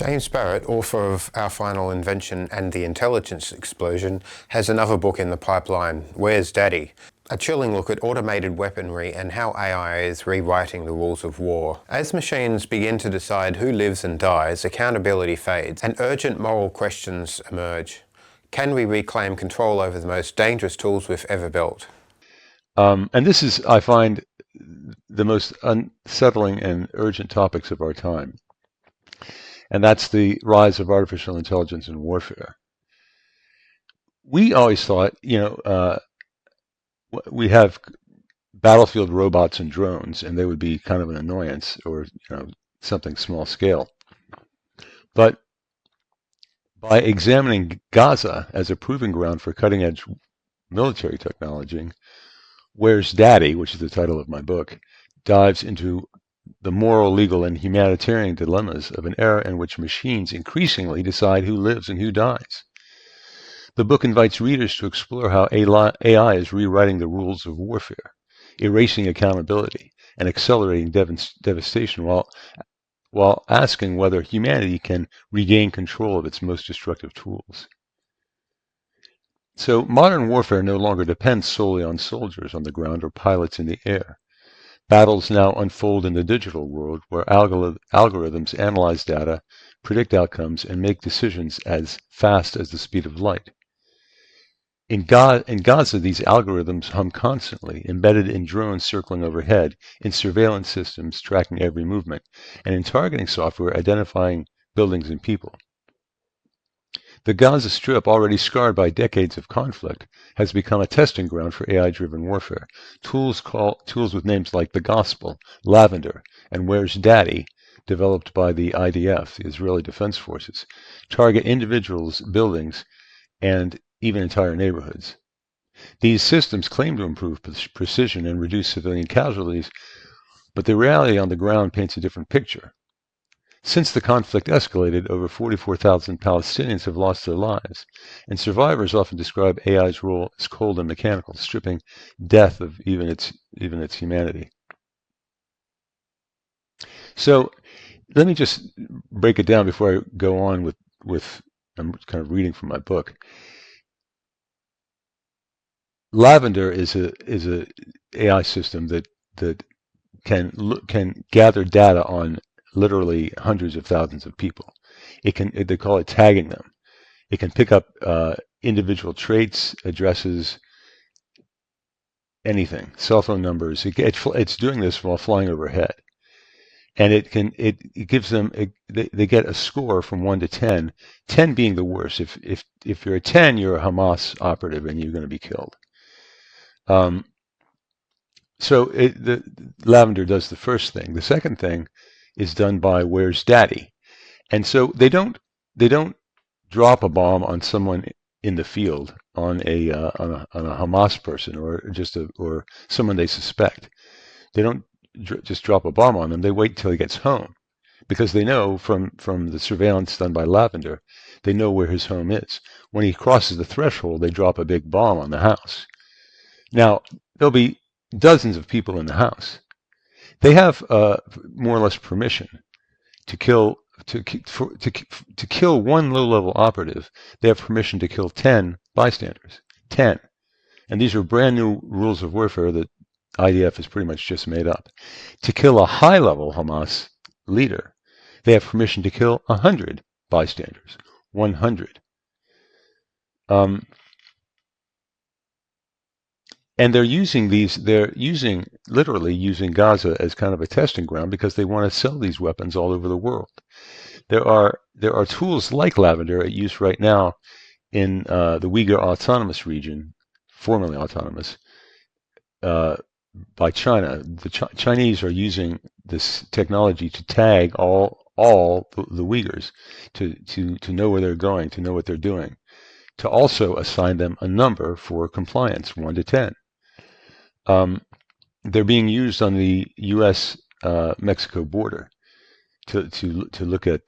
James Barrat, author of Our Final Invention and the Intelligence Explosion, has another book in the pipeline, Where's Daddy? A chilling look at automated weaponry and how AI is rewriting the rules of war. As machines begin to decide who lives and dies, accountability fades, and urgent moral questions emerge. Can we reclaim control over the most dangerous tools we've ever built? And this is, I find, the most unsettling and urgent topics of our time. And that's the rise of artificial intelligence in warfare. We always thought, we have battlefield robots and drones, and they would be kind of an annoyance or something small scale. But by examining Gaza as a proving ground for cutting-edge military technology, Where's Daddy, which is the title of my book, dives into the moral, legal, and humanitarian dilemmas of an era in which machines increasingly decide who lives and who dies. The book invites readers to explore how AI is rewriting the rules of warfare, erasing accountability, and accelerating devastation while asking whether humanity can regain control of its most destructive tools. So modern warfare no longer depends solely on soldiers on the ground or pilots in the air. Battles now unfold in the digital world where algorithms analyze data, predict outcomes, and make decisions as fast as the speed of light. In Gaza, these algorithms hum constantly, embedded in drones circling overhead, in surveillance systems tracking every movement, and in targeting software identifying buildings and people. The Gaza Strip, already scarred by decades of conflict, has become a testing ground for AI-driven warfare. Tools with names like the Gospel, Lavender, and Where's Daddy, developed by the IDF, the Israeli Defense Forces, target individuals, buildings, and even entire neighborhoods. These systems claim to improve precision and reduce civilian casualties, but the reality on the ground paints a different picture. Since the conflict escalated, over 44,000 Palestinians have lost their lives, and survivors often describe AI's role as cold and mechanical, stripping death of even its humanity. So let me just break it down before I go on with I'm kind of reading from my book. Lavender is a AI system that can gather data on literally hundreds of thousands of people. They call it tagging them. It can pick up individual traits, addresses, anything, cell phone numbers. It's doing this while flying overhead, and it gives them they get a score from 1 to 10. 10 being the worst. If you're a 10, you're a Hamas operative and you're going to be killed. So the Lavender does the first thing. The second thing is done by Where's Daddy, and so they don't drop a bomb on someone in the field, on a Hamas person or someone they suspect. They don't just drop a bomb on them. They wait till he gets home, because they know from the surveillance done by Lavender, they know where his home is. When he crosses the threshold, they drop a big bomb on the house. Now there'll be dozens of people in the house. They have more or less permission to kill one low-level operative. They have permission to kill 10 bystanders. 10. And these are brand new rules of warfare that IDF has pretty much just made up. To kill a high-level Hamas leader, they have permission to kill 100 bystanders. 100. And they're literally using Gaza as kind of a testing ground because they want to sell these weapons all over the world. There are tools like Lavender at use right now in the Uyghur Autonomous Region, formerly autonomous, by China. The Chinese are using this technology to tag all the Uyghurs, to know where they're going, to know what they're doing, to also assign them a number for compliance, 1 to 10. They're being used on the U.S.-Mexico border to look at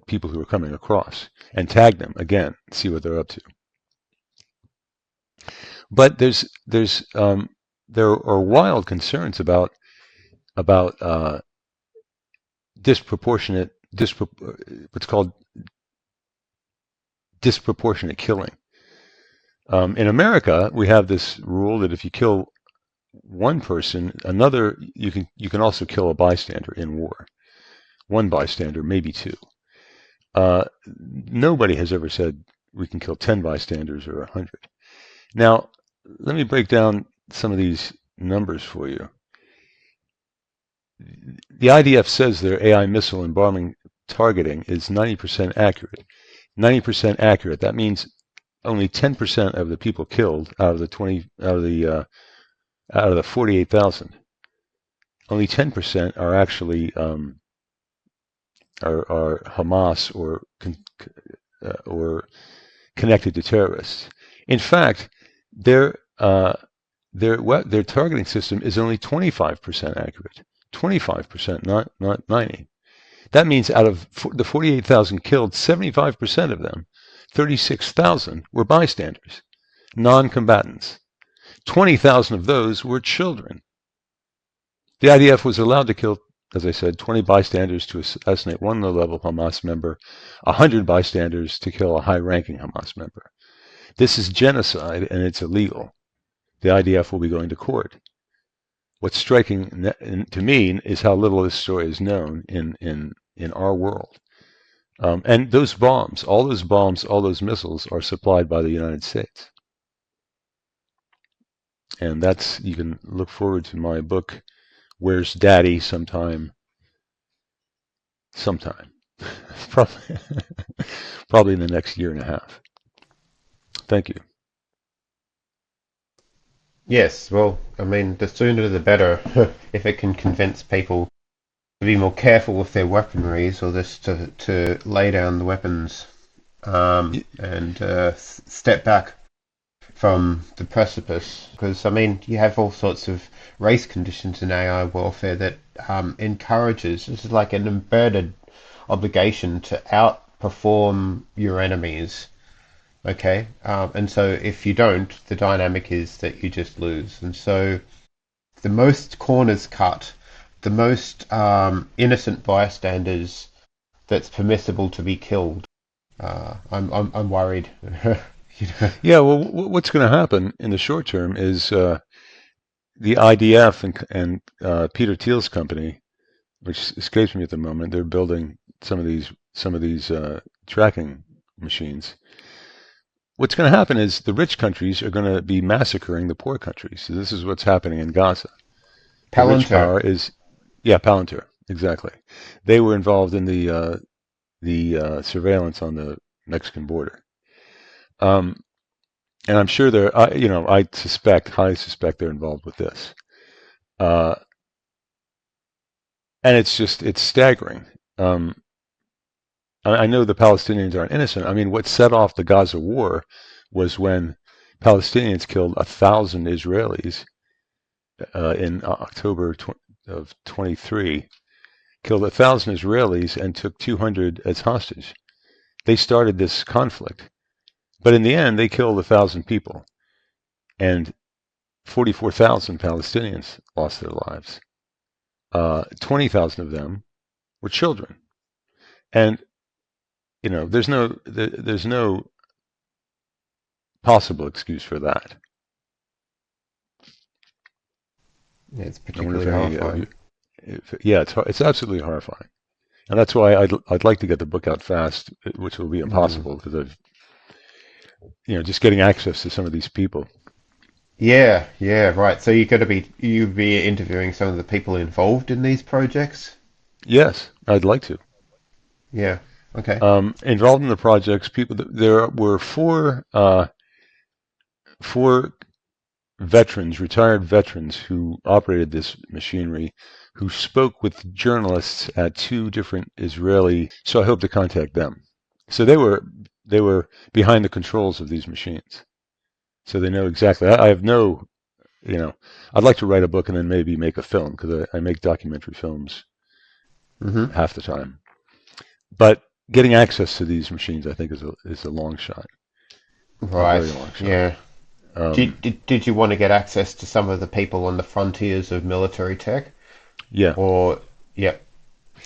people who are coming across and tag them again, see what they're up to. But there are wild concerns about what's called disproportionate killing. In America, we have this rule that if you kill one person, you can also kill a bystander in war. One bystander, maybe two. Nobody has ever said we can kill 10 bystanders or 100. Now, let me break down some of these numbers for you. The IDF says their AI missile and bombing targeting is 90% accurate. 90% accurate. That means only 10% of the people killed out of the 48,000. Only 10% are actually are Hamas or connected to terrorists. In fact, their targeting system is only 25% accurate. 25%, not 90. That means out of the 48,000 killed, 75% of them, 36,000, were bystanders, non-combatants. 20,000 of those were children. The IDF was allowed to kill, as I said, 20 bystanders to assassinate one low-level Hamas member, 100 bystanders to kill a high-ranking Hamas member. This is genocide, and it's illegal. The IDF will be going to court. What's striking to me is how little this story is known in our world. And those bombs, all those missiles are supplied by the United States. And you can look forward to my book, Where's Daddy, sometime. Probably in the next year and a half. Thank you. Yes, well, I mean, the sooner the better, if it can convince people to be more careful with their weaponries, or just to lay down the weapons and step back from the precipice. Because, I mean, you have all sorts of race conditions in AI warfare that encourages, this is like an embedded obligation to outperform your enemies. Okay, and so if you don't, the dynamic is that you just lose. And so the most corners cut, the most innocent bystanders that's permissible to be killed. I'm worried. You know? Yeah, well, what's going to happen in the short term is the IDF and Peter Thiel's company, which escapes me at the moment, they're building some of these tracking machines. What's going to happen is the rich countries are going to be massacring the poor countries. So this is what's happening in Gaza. The rich power is, Palantir, exactly. They were involved in the surveillance on the Mexican border. And I'm sure highly suspect they're involved with this. And it's staggering. I know the Palestinians aren't innocent. I mean, what set off the Gaza war was when Palestinians killed 1,000 Israelis in October of 23, killed 1,000 Israelis and took 200 as hostage. They started this conflict. But in the end, they killed 1,000 people. And 44,000 Palestinians lost their lives. 20,000 of them were children. And there's no possible excuse for that. Yeah, it's particularly horrifying. It's absolutely horrifying, and that's why I'd like to get the book out fast, which will be impossible because of just getting access to some of these people. Yeah, right. So you'd be interviewing some of the people involved in these projects? Yes, I'd like to. Yeah. Okay. Involved in the projects, there were four retired veterans who operated this machinery, who spoke with journalists at two different Israeli. So I hope to contact them. So they were behind the controls of these machines. So they know exactly. I have no, I'd like to write a book and then maybe make a film, because I make documentary films half the time. But getting access to these machines, I think, is a long shot. Right. A very long shot. Yeah. Did you want to get access to some of the people on the frontiers of military tech? Yeah. Or, yeah.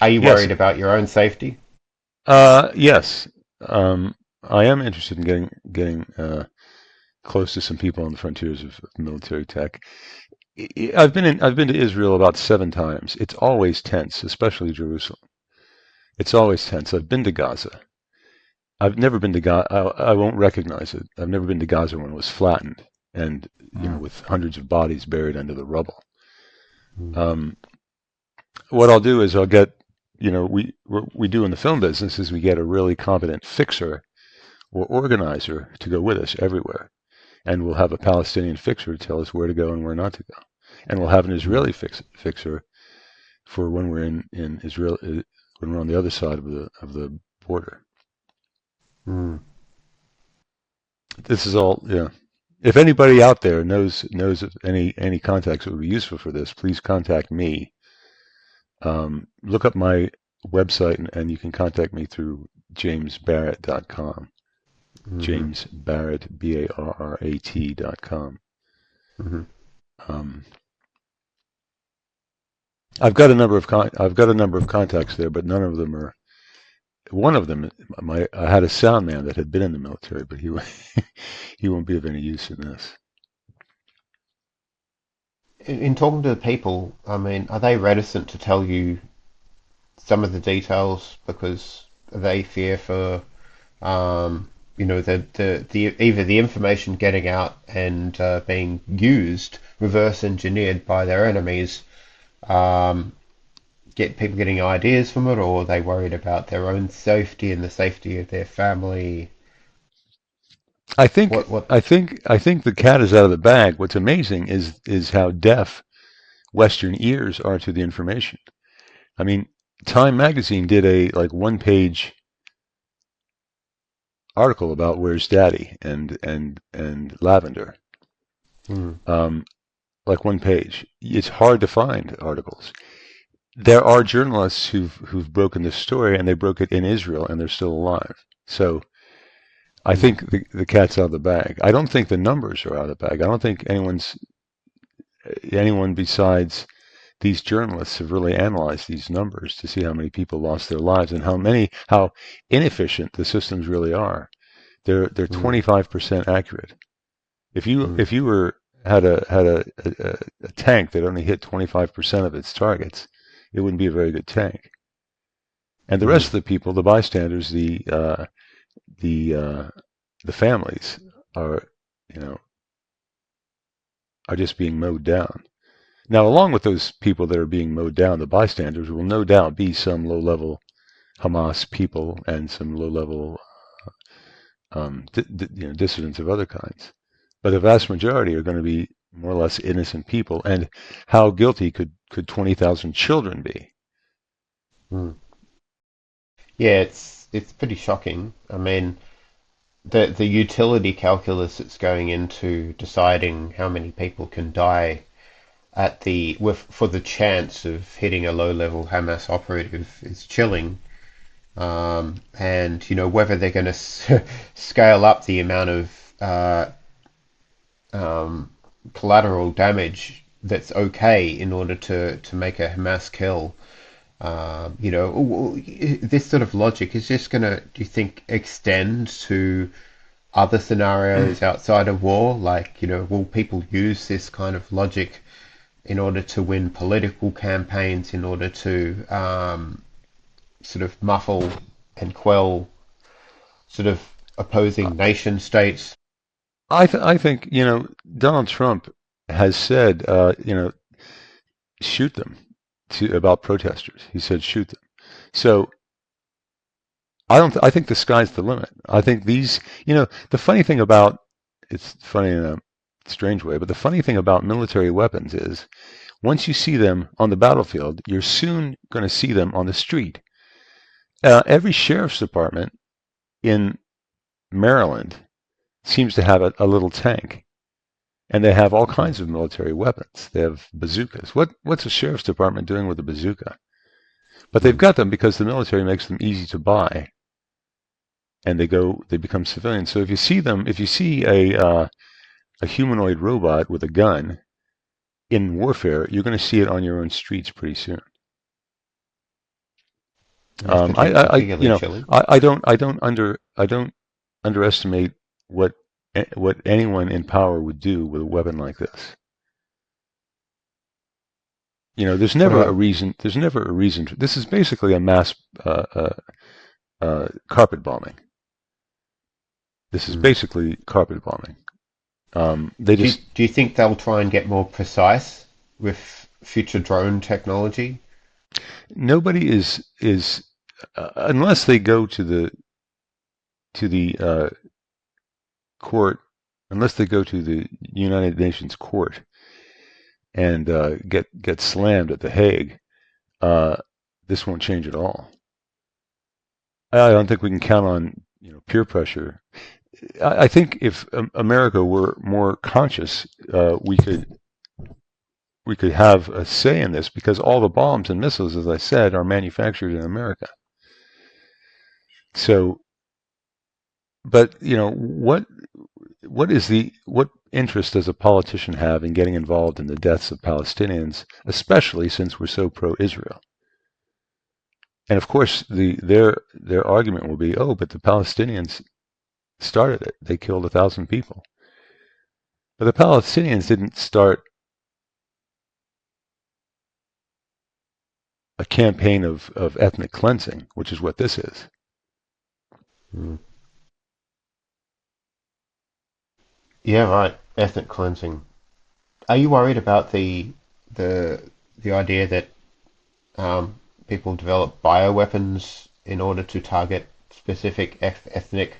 Are you Yes, worried about your own safety? yes. I am interested in getting close to some people on the frontiers of military tech. I've been to Israel about 7 times. It's always tense, especially Jerusalem. It's always tense. I've been to Gaza. I've never been to Gaza. I won't recognize it. I've never been to Gaza when it was flattened and Mm, with hundreds of bodies buried under the rubble. mm, Um, what I'll do is I'll get, what we do in the film business is we get a really competent fixer or organizer to go with us everywhere, and we'll have a Palestinian fixer tell us where to go and where not to go, and we'll have an mm, Israeli fixer for when we're in Israel, when we're on the other side of the border. mm. This is all, yeah. If anybody out there knows of any contacts that would be useful for this, please contact me. Look up my website and you can contact me through jamesbarrat.com. Mhm, James Barrat, Barrat.com. mhm. Um, I've got a number of contacts there, but none of them are. One of them, I had a sound man that had been in the military, but he he won't be of any use in this. In talking to the people, I mean, are they reticent to tell you some of the details because they fear for, the either the information getting out and being used, reverse engineered by their enemies, um, get people getting ideas from it, or are they worried about their own safety and the safety of their family? I think What? I think the cat is out of the bag. What's amazing is how deaf Western ears are to the information. I mean, Time magazine did a like 1 page article about Where's Daddy and Lavender. Hmm, Um, like 1 page. It's hard to find articles. There are journalists who've broken this story, and they broke it in Israel, and they're still alive. So I hmm, think the cat's out of the bag. I don't think the numbers are out of the bag. I don't think anyone besides these journalists have really analyzed these numbers to see how many people lost their lives and how inefficient the systems really are. They're hmm, 25% accurate. hmm, If you were had a tank that only hit 25% of its targets, it wouldn't be a very good tank. And the hmm, rest of the people, the bystanders, the uh, the families are you know are just being mowed down. Now, along with those people that are being mowed down, the bystanders will no doubt be some low-level Hamas people and some low-level dissidents of other kinds. But the vast majority are going to be more or less innocent people. And how guilty could 20,000 children be? hmm. Yeah, it's pretty shocking. I mean, the utility calculus that's going into deciding how many people can die at the with for the chance of hitting a low-level Hamas operative is chilling. And whether they're going to scale up the amount of um, collateral damage that's okay in order to make a Hamas kill. This sort of logic is just going to, do you think, extend to other scenarios outside of war? Like, will people use this kind of logic in order to win political campaigns, in order to sort of muffle and quell sort of opposing nation states? I think Donald Trump has said shoot them about protesters. He said shoot them. So I don't. I think the sky's the limit. I think these. The funny thing about it's funny in a strange way, but the funny thing about military weapons is once you see them on the battlefield, you're soon going to see them on the street. Every sheriff's department in Maryland seems to have a little tank, and they have all Mm, kinds of military weapons. They have bazookas. What's a sheriff's department doing with a bazooka? But they've mm, got them because the military makes them easy to buy, and they become civilians. So if you see a humanoid robot with a gun in warfare, you're going to see it on your own streets pretty soon. That's You particularly know, chilling. I don't underestimate what what anyone in power would do with a weapon like this. You know, What about? There's never a reason. This is basically a mass carpet bombing. This is Hmm. basically carpet bombing. They just Do you think they'll try and get more precise with future drone technology? nobody is unless they go to the court, unless they go to the United Nations court and get slammed at the Hague. Uh, this won't change at all. I don't think we can count on peer pressure. I think if America were more conscious, we could have a say in this because all the bombs and missiles, as I said, are manufactured in America. So, but what interest does a politician have in getting involved in the deaths of Palestinians, especially since we're so pro-Israel? And of course, their argument will be, oh, but the Palestinians started it; they killed 1,000 people. But the Palestinians didn't start a campaign of ethnic cleansing, which is what this is. Hmm. Yeah, right. Ethnic cleansing. Are you worried about the the idea that people develop bioweapons in order to target specific ethnic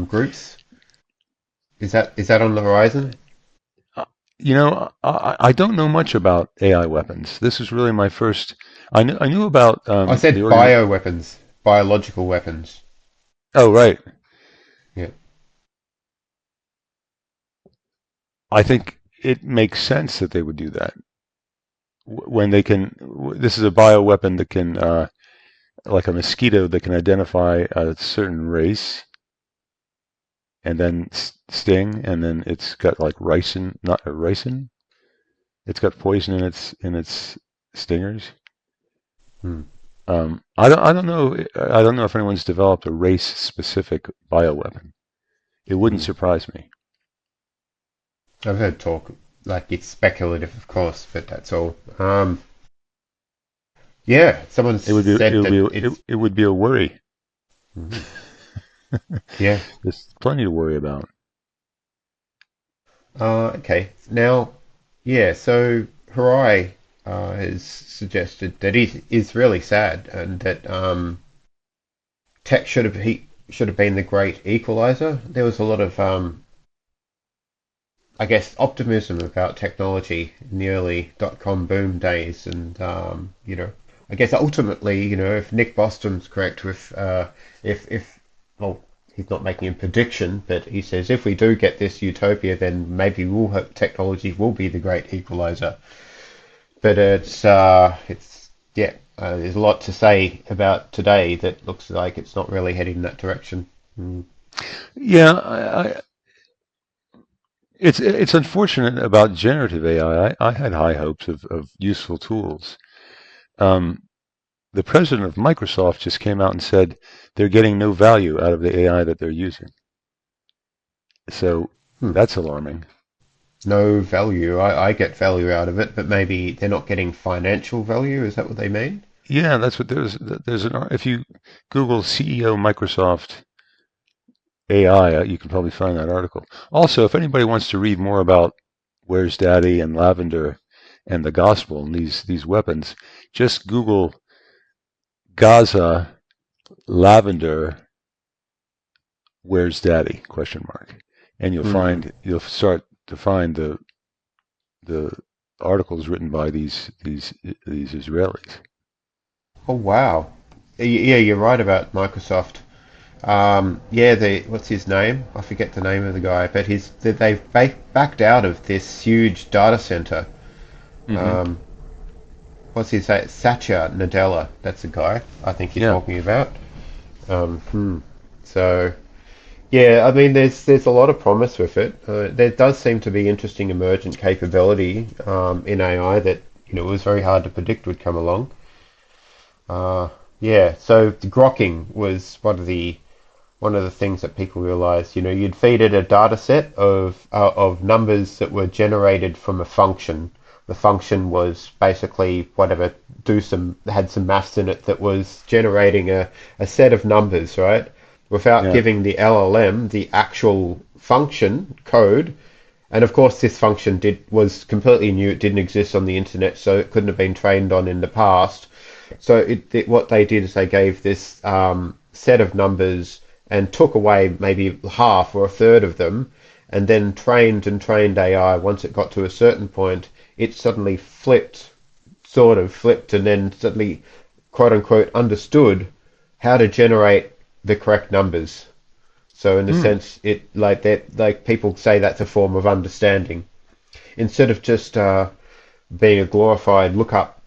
groups? Is that on the horizon? Uh, I don't know much about AI weapons. This is really my first. I knew about I the said organ. bioweapons, biological weapons. Oh, right. Yeah. I think it makes sense that they would do that when they can. This is a bioweapon that can, like a mosquito, that can identify a certain race and then sting, and then it's got like ricin, not ricin. It's got poison in its stingers. Hmm. I don't know. I don't know if anyone's developed a race-specific bioweapon. It wouldn't Hmm. surprise me. I've heard talk, like it's speculative, of course, but that's all. Yeah, someone said that it's. It would be a worry. Mhm. Yeah. There's plenty to worry about. Okay. Now, yeah. So Harai has suggested that he is really sad, and that tech should have been the great equalizer. There was a lot of I guess optimism about technology in the early dot-com boom days, and I guess ultimately, if Nick Boston's correct with if well, he's not making a prediction, but he says if we do get this utopia, then maybe we'll have, technology will be the great equalizer. But it's yeah, there's a lot to say about today that looks like it's not really heading in that direction. Mm. Yeah, it's unfortunate about generative AI. I had high hopes of useful tools. Um, the president of Microsoft just came out and said they're getting no value out of the AI that they're using. So Hmm. that's alarming. No value. I get value out of it, but maybe they're not getting financial value. Is that what they mean? Yeah, that's what there's an if you Google CEO Microsoft AI, you can probably find that article. Also, if anybody wants to read more about Where's Daddy and Lavender and the gospel and these weapons, just Google Gaza Lavender Where's Daddy question mark, and Hmm. you'll start to find the articles written by these Israelis. Oh wow. Yeah, you're right about Microsoft. Yeah, the what's his name? I forget the name of the guy, but they've backed out of this huge data center. Hmm. Um, what's his name? Satya Nadella. That's the guy I think you're Yeah. talking about. Hmm. So yeah, I mean, there's a lot of promise with it. There does seem to be interesting emergent capability in AI that it was very hard to predict would come along. Yeah, so the grokking was one of the things that people realized. You'd feed it a data set of numbers that were generated from a function. The function was basically whatever, had some maths in it that was generating a set of numbers, right? Without Yeah. giving the LLM the actual function code. And of course, this function was completely new. It didn't exist on the internet, so it couldn't have been trained on in the past. So what they did is they gave this set of numbers and took away maybe half or a third of them, and then trained and trained AI. Once it got to a certain point, it suddenly sort of flipped, and then suddenly, quote unquote, understood how to generate the correct numbers. So in a Hmm. sense, it like that, like people say that's a form of understanding instead of just being a glorified lookup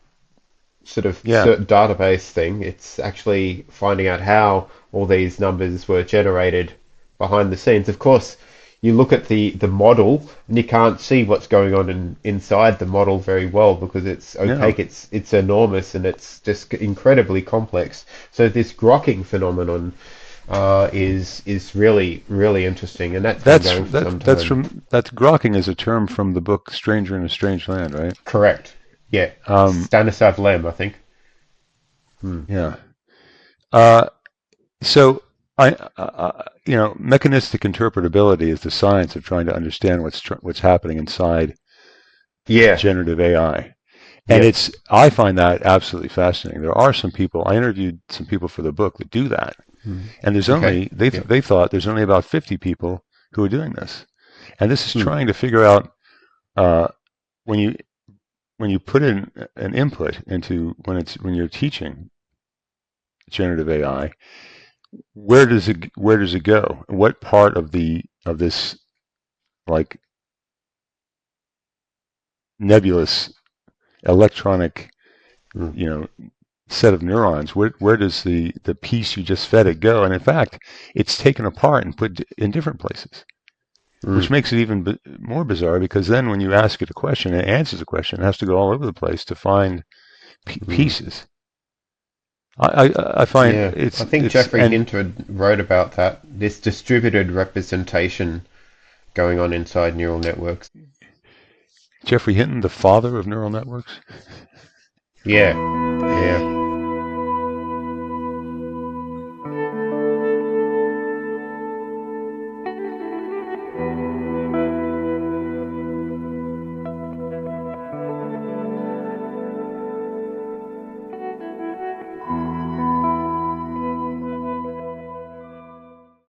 sort of Yeah. certain database thing. It's actually finding out how all these numbers were generated behind the scenes. Of course, you look at the model and you can't see what's going on inside the model very well because it's No. opaque. It's enormous and it's just incredibly complex. So this grokking phenomenon is really interesting, and that's been That's going for some that's time. from that's grokking is a term from the book Stranger in a Strange Land, right? Correct. Yeah, Um, Stanislav Lem, I think. Hmm. yeah. Uh, so mechanistic interpretability is the science of trying to understand what's happening inside Yeah. generative AI. And Yep. I find that absolutely fascinating. There are some people, I interviewed some people for the book that do that. Hmm. And there's Okay. only, they, Yep. they thought there's only about 50 people who are doing this. And this is Hmm. trying to figure out, uh, when you, when you put in an input into, when you're teaching generative AI, where does it go? What part of this, like, nebulous electronic, Hmm. you know, set of neurons, where does the piece you just fed it go? And in fact, it's taken apart and put in different places, Hmm. which makes it even more bizarre because then when you ask it a question, it answers a question, it has to go all over the place to find Hmm. pieces. I find Yeah. I think it's Jeffrey and Hinton wrote about that. This distributed representation going on inside neural networks. Jeffrey Hinton, the father of neural networks. Yeah. Yeah.